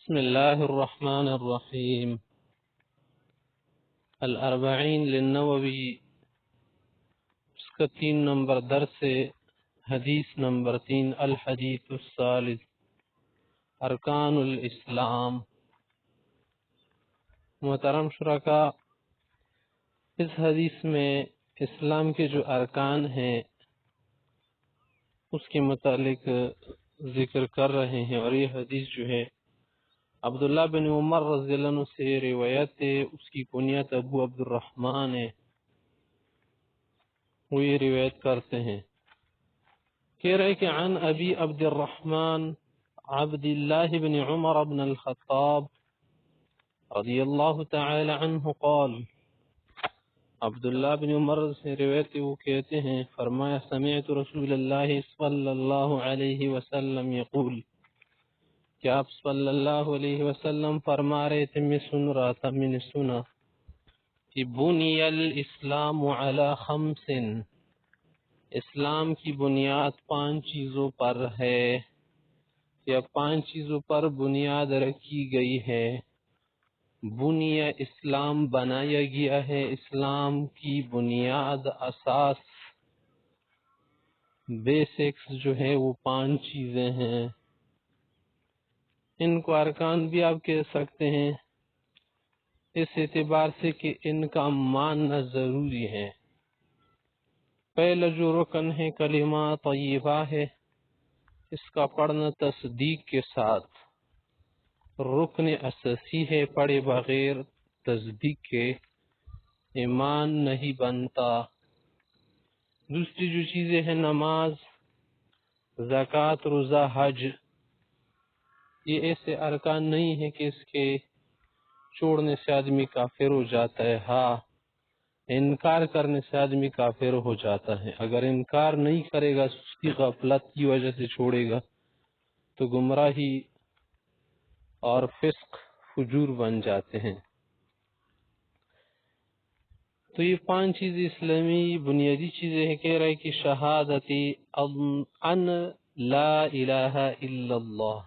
بسم الله الرحمن الرحيم. الأربعين للنووي اس کا 3 نمبر درس حدیث نمبر 3 الحدیث الثالث ارکان الاسلام. محترم شرکا، اس حدیث میں اسلام کے جو ارکان ہیں اس کے متعلق ذکر کر رہے ہیں، اور یہ حدیث جو ہے عبداللہ بن عمر رضی اللہ عنہ سے روایت ہے. اس کی کنیت ابو عبد الرحمن ہے. وہ یہ روایت کرتے ہیں، کہہ رہے کہ عن ابی عبد الرحمن عبد اللہ بن عمر بن الخطاب رضی اللہ تعالی عنہ قال. عبداللہ بن عمر سے روایت وہ کہتے ہیں، فرمایا سمعت رسول اللہ صلی اللہ علیہ وسلم یقول، کہ آپ صلی اللہ علیہ وسلم فرما رہے تھے، میں سن رہا تھا، میں نے سنا کہ بنی الاسلام علی خمس، اسلام کی بنیاد 5 چیزوں پر ہے، یا 5 چیزوں پر بنیاد رکھی گئی ہے. بنی اسلام بنایا گیا ہے، اسلام کی بنیاد، اساس، بیسکس جو ہے وہ 5 چیزیں ہیں. ان کو ارکان بھی آپ کہہ سکتے ہیں، اس اعتبار سے کہ ان کا ماننا ضروری ہے. پہلا جو رکن ہے کلمہ طیبہ ہے، اس کا پڑھنا تصدیق کے ساتھ رکن اساسی ہے، پڑھے بغیر تصدیق کے ایمان نہیں بنتا. دوسری جو چیزیں ہیں نماز، زکوٰۃ، روزہ، حج، یہ ایسے ارکان نہیں ہیں کہ اس کے چھوڑنے سے آدمی کافر ہو جاتا ہے. ہاں، انکار کرنے سے آدمی کافر ہو جاتا ہے. اگر انکار نہیں کرے گا، اس کی غفلت کی وجہ سے چھوڑے گا، تو گمراہی اور فسق، فجور بن جاتے ہیں. تو یہ 5 چیزیں اسلامی بنیادی چیزیں ہیں. کہہ رہے کہ شہادتی ان لا الہ الا اللہ،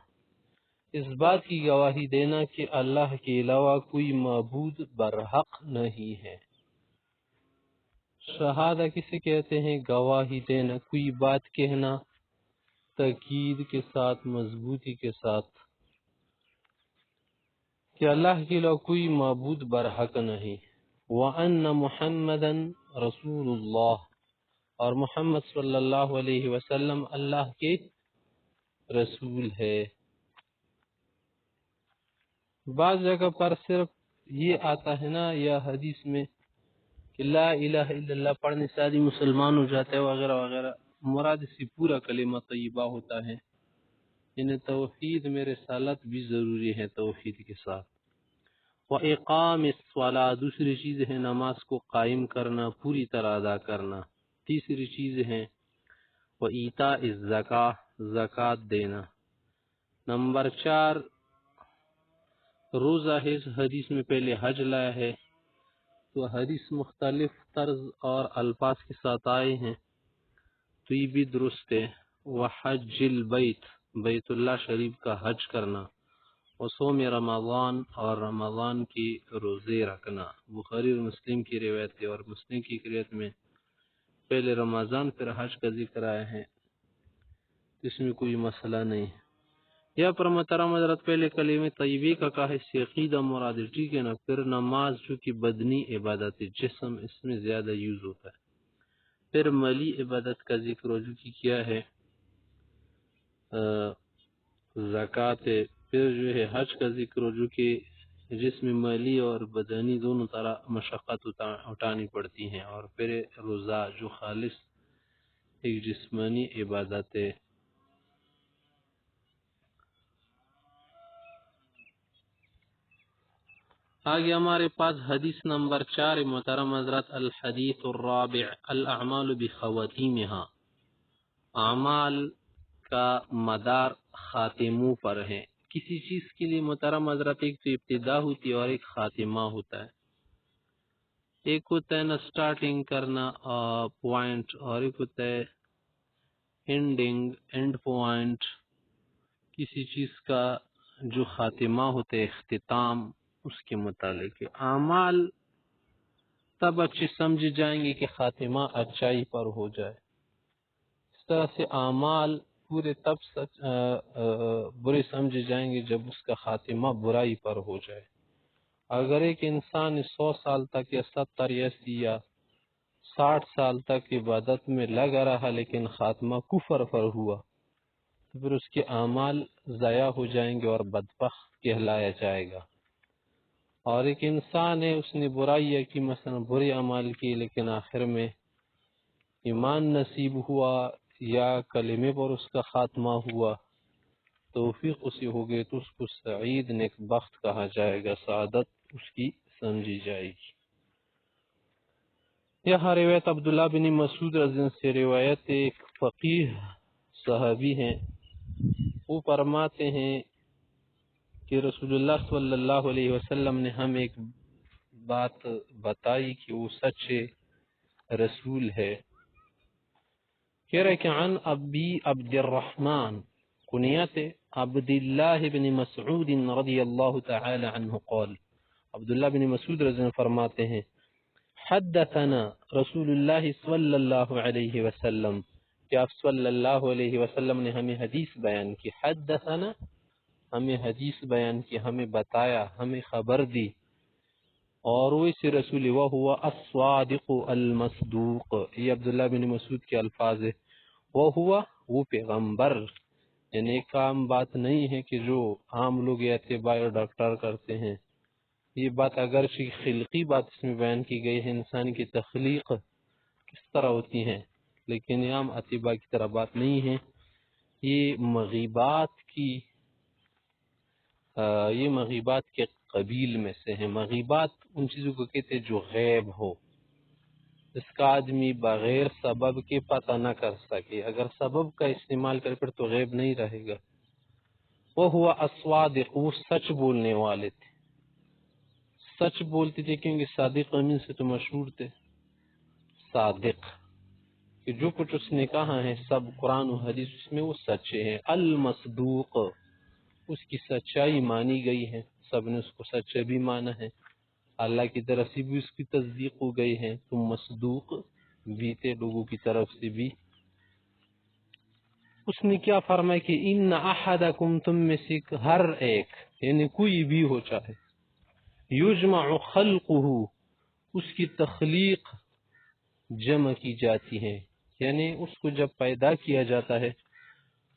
اس بات کی گواہی دینا کہ اللہ کے علاوہ کوئی معبود برحق نہیں ہے. شہادہ کسے کہتے ہیں؟ گواہی دینا، کوئی بات کہنا تاکید کے ساتھ، مضبوطی کے ساتھ، کہ اللہ کے علاوہ کوئی معبود برحق نہیں. وَأَنَّ مُحَمَّدًا رسول اللہ، اور محمد صلی اللہ علیہ وسلم اللہ کے رسول ہے. بعض جگہ پر صرف یہ آتا ہے نا یا حدیث میں کہ لا الہ الا اللہ پڑھنے سے آدمی مسلمان ہو جاتا ہے وغیرہ وغیرہ، مراد سے پورا کلمہ طیبہ ہوتا ہے. یعنی توحید میں رسالت بھی ضروری ہے، توحید کے ساتھ. وَإِقَامِ الصَّلَاةِ، دوسری چیز ہے نماز کو قائم کرنا، پوری طرح ادا کرنا. تیسری چیز ہے وَإِيتَاءِ الزَّكَاةِ، زکوٰۃ دینا. نمبر 4 روزہ ہے. اس حدیث میں پہلے حج لایا ہے، تو حدیث مختلف طرز اور الفاظ کے ساتھ آئے ہیں، تو یہ بھی درست ہے. وحج البیت، بیت اللہ شریف کا حج کرنا. وصوم رمضان، اور رمضان کی روزے رکھنا. بخاری اور مسلم کی روایت ہے، اور مسلم کی روایت میں پہلے رمضان پھر حج کا ذکر آیا ہے، اس میں کوئی مسئلہ نہیں. یا پر محترم حضرت پہلے کلمہ طیبہ کا کہا ہے، عقیدہ مراد ہے، ٹھیک ہے نا. پھر نماز چونکہ بدنی عبادت ہے، جسم اس میں زیادہ یوز ہوتا ہے. پھر مالی عبادت کا ذکر جو کی کیا ہے، زکوٰۃ ہے. پھر جو ہے حج کا ذکر جو کہ جس میں مالی اور بدنی دونوں طرح مشقت اٹھانی پڑتی ہیں. اور پھر روزہ جو خالص ایک جسمانی عبادت ہے. آگے ہمارے پاس حدیث نمبر 4 محترم حضرت، الحدیث الرابع الاعمال بخواتیمها، اعمال کا مدار خاتموں پر ہے. کسی چیز کے لیے محترم حضرت ایک تو ابتدا ہوتی ہے اور ایک خاتمہ ہوتا ہے. ایک ہوتا ہے نا سٹارٹنگ کرنا پوائنٹ، اور ایک ہوتا ہے اینڈنگ، اینڈ پوائنٹ کسی چیز کا. جو خاتمہ ہوتے اختتام اس کے متعلق اعمال تب اچھی سمجھ جائیں گے کہ خاتمہ اچائی پر ہو جائے. اس طرح سے اعمال پورے تب برے سمجھے جائیں گے جب اس کا خاتمہ برائی پر ہو جائے. اگر ایک انسان 100 سال تک یا 70 یا 80 یا 60 سال تک عبادت میں لگا رہا لیکن خاتمہ کفر پر ہوا تو پھر اس کے اعمال ضائع ہو جائیں گے اور بدبخت کہلایا جائے گا. اور ایک انسان ہے اس نے برائی کی مثلا برے اعمال کی لیکن آخر میں ایمان نصیب ہوا یا کلمے پر اس کا خاتمہ ہوا توفیق اسے ہو گئی تو اس کو سعید نیک بخت کہا جائے گا، سعادت اس کی سمجھی جائے گی. یہاں روایت عبداللہ بن مسعود رضی اللہ عنہ سے روایت ایک فقیہ صحابی ہیں، وہ فرماتے ہیں کہ رسول اللہ صلی اللہ علیہ وسلم نے ہم ایک بات بتائی کہ وہ سچ رسول ہے. کہہ رہے کہ عن ابی عبد الرحمن کنیت عبداللہ بن مسعود رضی اللہ تعالی عنہ قال، عبداللہ بن مسعود رضی اللہ عنہ فرماتے ہیں حدثنا رسول اللہ صلی اللہ علیہ وسلم کہ آپ صلی اللہ علیہ وسلم نے ہمیں حدیث بیان کی. حدثنا ہمیں حدیث بیان کی، ہمیں بتایا، ہمیں خبر دی. اور وہ اس رسول وہو الصادق المصدوق، یہ عبداللہ بن مسعود کے الفاظ ہے. وہ پیغمبر، یعنی ایک عام بات نہیں ہے کہ جو عام لوگ اتباع ڈاکٹر کرتے ہیں. یہ بات اگرچہ خلقی بات اس میں بیان کی گئی ہے، انسان کی تخلیق کس طرح ہوتی ہے، لیکن یہ عام اتباع کی طرح بات نہیں ہے. یہ مغیبات کے قبیل میں سے ہیں. مغیبات ان چیزوں کو کہتے ہیں جو غیب ہو، اس کا آدمی بغیر سبب کے پتہ نہ کر سکے. اگر سبب کا استعمال کرے پھر تو غیب نہیں رہے گا. وہ الصادق، وہ سچ بولنے والے تھے. سچ بولتے تھے کیونکہ صادق امین سے تو مشہور تھے. صادق کہ جو کچھ اس نے کہا ہے سب قرآن و حدیث اس میں وہ سچے ہیں. المصدوق، اس کی سچائی مانی گئی ہے، سب نے اس کو سچا بھی مانا ہے، اللہ کی طرف سے بھی اس کی تصدیق ہو گئی ہے. تو مصدوق بھی تھے لوگوں کی طرف سے بھی. اس نے کیا فرمایا کہ ان احدکم، تم میں سے ہر ایک، یعنی کوئی بھی ہو چاہے، یجمع خلقہ، اس کی تخلیق جمع کی جاتی ہے، یعنی اس کو جب پیدا کیا جاتا ہے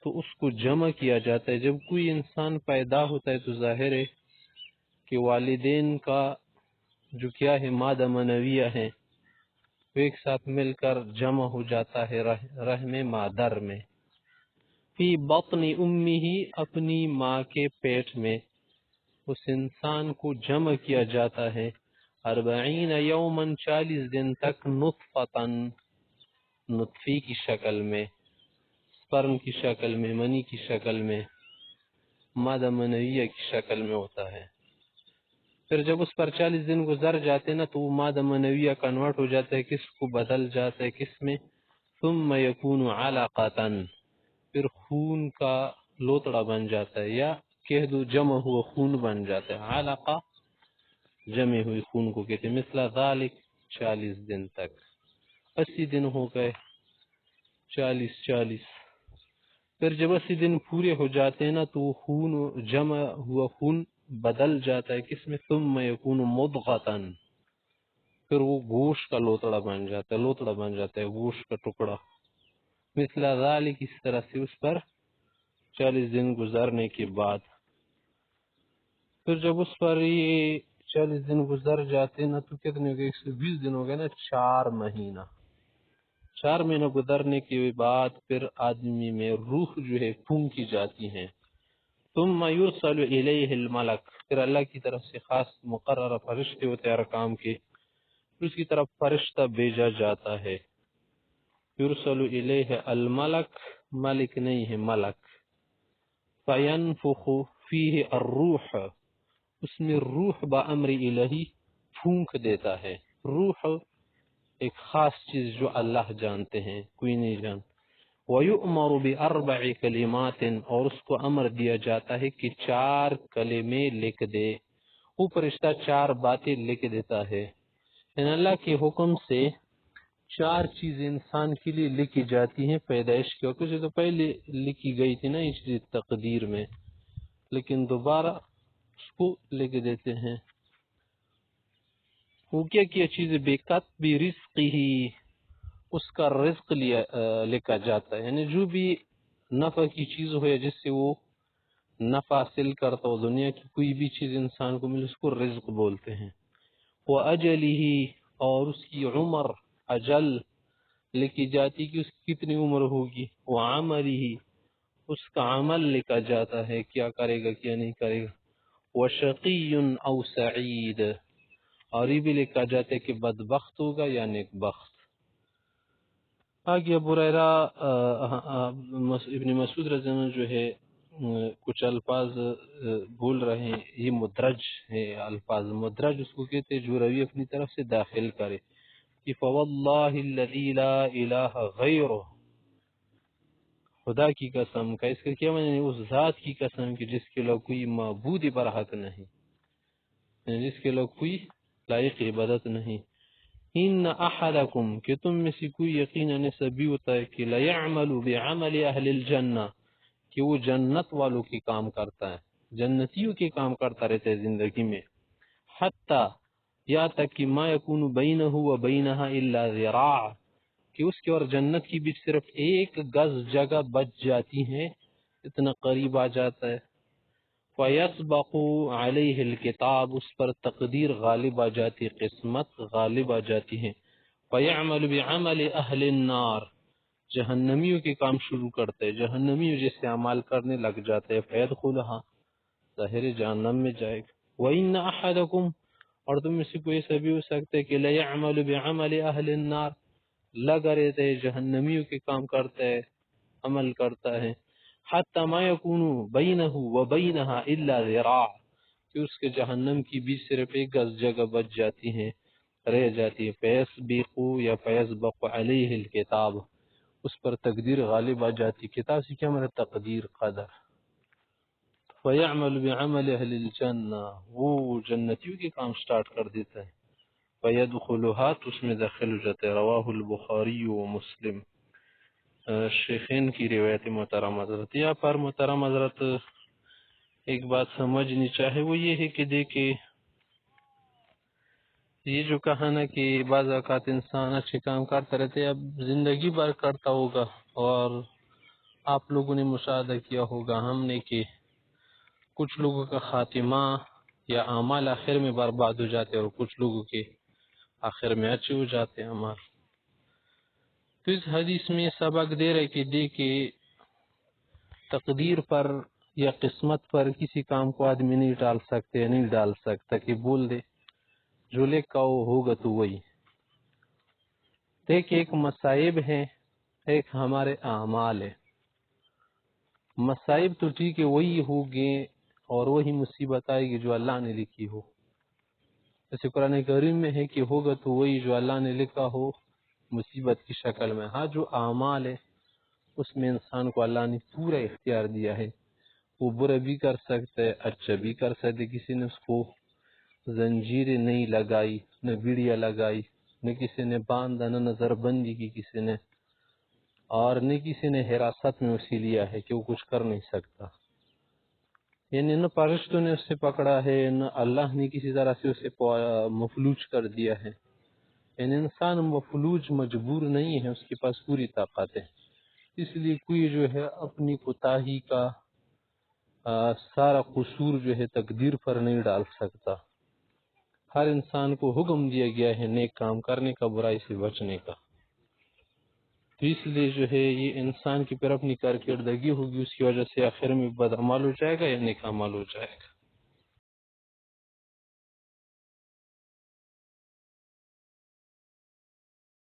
تو اس کو جمع کیا جاتا ہے. جب کوئی انسان پیدا ہوتا ہے تو ظاہر ہے کہ والدین کا جو کیا ہے مادہ منویہ ہے وہ ایک ساتھ مل کر جمع ہو جاتا ہے رحم مادر میں. فی بطن امہ، اپنی ماں کے پیٹ میں اس انسان کو جمع کیا جاتا ہے. 40 یوما، 40 دن تک، نطفتا، نطفی کی شکل میں، سپرم کی شکل میں، منی کی شکل میں، مادہ منویہ کی شکل میں ہوتا ہے. پھر جب اس پر 40 دن گزر جاتے نا تو وہ مادہ منویہ کنورٹ ہو جاتا ہے، کس کو بدل جاتا ہے، کس میں، ثم یکون علقتا، پھر خون کا لوتڑا بن جاتا ہے، یا کہہ دو جمع ہوا خون بن جاتا ہے. علقہ جمع ہوئی خون کو کہتے ہیں. مثل ذالک، 40 دن تک. 80 دن ہو گئے، 40. پھر جب 80 دن پورے ہو جاتے ہیں نا تو خون جمع ہوا خون بدل جاتا ہے کس میں، ثم یکون مضغتا، پھر وہ گوشت کا لوتڑا بن جاتا ہے، گوشت کا ٹکڑا. مثل ذالک، اس طرح سے اس پر 40 دن گزرنے کے بعد، پھر جب اس پر یہ 40 دن گزر جاتے نا تو کتنے ہو گئے، 120 دن ہو گئے نا، 4 مہینہ. 4 مہینہ گزرنے کے بعد پھر آدمی میں روح جو ہے پھونکی جاتی ہے. ثم یرسل الیہ الملک، پھر اللہ کی طرف سے خاص مقررہ فرشتے ہوتے ہیں ارکام کے، اس کی طرف فرشتہ بھیجا جاتا ہے. یرسل الیہ الملک، ملک نہیں ہے ملک. فینفخ فیہ الروح، اس میں روح بامر الہی پھونک دیتا ہے. روح ایک خاص چیز جو اللہ جانتے ہیں، کوئی نہیں جانتا. وَيُؤْمَرُ بِأَرْبَعِ كَلِمَاتٍ اور اس کو امر دیا جاتا ہے کہ 4 کلمے لکھ دے. اوپر رشتہ 4 باتیں لکھ دیتا ہے. ان اللہ کے حکم سے 4 چیزیں انسان کے لیے لکھی جاتی ہیں پیدائش کے وقت سے. تو پہلے لکھی گئی تھی نا یہ چیز تقدیر میں، لیکن دوبارہ اس کو لکھ دیتے ہیں. وہ کیا چیزیں بِكَتْبِ رِزْقِهِ اس کا رزق لکھا جاتا ہے. یعنی جو بھی نفع کی چیز ہو یا جس سے وہ نفع حاصل کرتا ہو، دنیا کی کوئی بھی چیز انسان کو ملے اس کو رزق بولتے ہیں. وَأَجَلِهِ اور اس کی عمر اجل لکھی جاتی کہ اس کی کتنی عمر ہوگی. وَعَمَلِهِ اس کا عمل لکھا جاتا ہے کیا کرے گا کیا نہیں کرے گا. وَشَقِيٌّ أَوْ سَعِيدٌ اور یہ بھی لکھا جاتا ہے کہ بدبخت ہوگا یا نیک بخت. آگے ابو ہریرہ ابن مسعود رضی اللہ عنہ جو ہے کچھ الفاظ بول رہے ہیں، یہ مدرج ہے الفاظ. مدرج اس کو کہتے ہیں جو روی اپنی طرف سے داخل کرے کہ فواللہ الذی لا الہ غیرہ، خدا کی قسم کا. اس کا کیا معنی؟ اس ذات کی قسم کہ جس کے لوگ کوئی معبود برحق نہیں، جس کے لوگ کوئی لائق عبادت نہیں. ان احدکم کہ تم میں سے کوئی یقیناً سبھی ہوتا ہے کہ لیعمل بعمل اہل الجنہ کہ وہ جنت والوں کے کام کرتا ہے، جنتیوں کے کام کرتا رہتا ہے زندگی میں. حتی یا تک کہ ما یکون بینہ و بینہا الا ذراع کہ اس کے اور جنت کی بیچ صرف 1 گز جگہ بچ جاتی ہے، اتنا قریب آ جاتا ہے. فَيَسْبَقُ عَلَيْهِ الْكِتَابُ اس پر تقدیر غالب آ جاتی، قسمت غالب آ جاتی ہے. فَيَعْمَلُ بِعَمَلِ أَهْلِ النَّارِ جہنمیوں کے کام شروع کرتے ہیں، جہنمیوں جیسے عمال کرنے لگ جاتے ہیں. فَيَدْخُلُهَا ظاہر جہنم میں جائے گا. وَإِنَّ أَحَدَكُمْ اور تم میں سے کوئی ایسا بھی ہو سکتا ہے کہ لَيَعْمَلُ بِعَمَلِ أَهْلِ النَّارِ لگا رہتے ہیں جہنمیوں کے کام کرتا ہے، عمل کرتا ہے. حتی ما یکون بینہ و بینہا الا ذراع کہ اس کے جہنم کی بیچ صرف 1 گز جگہ بچ جاتی ہے، رہ جاتی ہے. فیسبق یا فیسبق علیہ الکتاب اس پر تقدیر غالب آ جاتی. کتاب سے کیا مطلب؟ تقدیر، قدر. فیعمل بعمل اہل الجنہ وہ جنتیوں کے کام سٹارٹ کر دیتا ہے. فیدخلها تو اس میں داخل ہو جاتا ہے. رواہ البخاری و مسلم. شیخین کی روایت محترم حضرت. یہاں پر محترم حضرت ایک بات سمجھنی چاہے وہ یہ ہے کہ دیکھیں یہ جو کہا نا کہ بعض اوقات انسان اچھے کام کرتا رہتے، اب زندگی بھر کرتا ہوگا اور آپ لوگوں نے مشاہدہ کیا ہوگا ہم نے کہ کچھ لوگوں کا خاتمہ یا اعمال آخر میں برباد ہو جاتے اور کچھ لوگوں کے آخر میں اچھے ہو جاتے ہیں اعمال. تو اس حدیث میں سبق دے رہے کہ دیکھے تقدیر پر یا قسمت پر کسی کام کو آدمی نہیں ڈال سکتے، نہیں ڈال سکتا کہ بول دے جو لکھا ہوگا تو وہی. دیکھ ایک مصائب ہے، ایک ہمارے اعمال ہے. مصائب تو ٹھیک ہے وہی ہوگے اور وہی مصیبت آئے گی جو اللہ نے لکھی ہو. جیسے قرآن کریم میں ہے کہ ہوگا تو وہی جو اللہ نے لکھا ہو مصیبت کی شکل میں. ہاں جو اعمال ہے اس میں انسان کو اللہ نے پورا اختیار دیا ہے، وہ برا بھی کر سکتا ہے اچھا بھی کر سکتا ہے. کسی نے اس کو زنجیریں نہیں لگائی، نہ بیڑیاں لگائی، نہ کسی نے باندھا، نہ نظر بندی کی کسی نے، اور نہ کسی نے حراست میں اسی لیا ہے کہ وہ کچھ کر نہیں سکتا. یعنی نہ فرشتوں نے اسے پکڑا ہے، نہ اللہ نے کسی طرح سے اسے مفلوج کر دیا ہے. یعنی انسان مفلوج مجبور نہیں ہے، اس کے پاس پوری طاقت ہے. اس لیے کوئی جو ہے اپنی کوتاہی کا سارا قصور جو ہے تقدیر پر نہیں ڈال سکتا. ہر انسان کو حکم دیا گیا ہے نیک کام کرنے کا، برائی سے بچنے کا. تو اس لیے جو ہے یہ انسان کی پھر اپنی کارکردگی ہوگی، اس کی وجہ سے آخر میں بد عمل ہو جائے گا یا نیک عمل ہو جائے گا.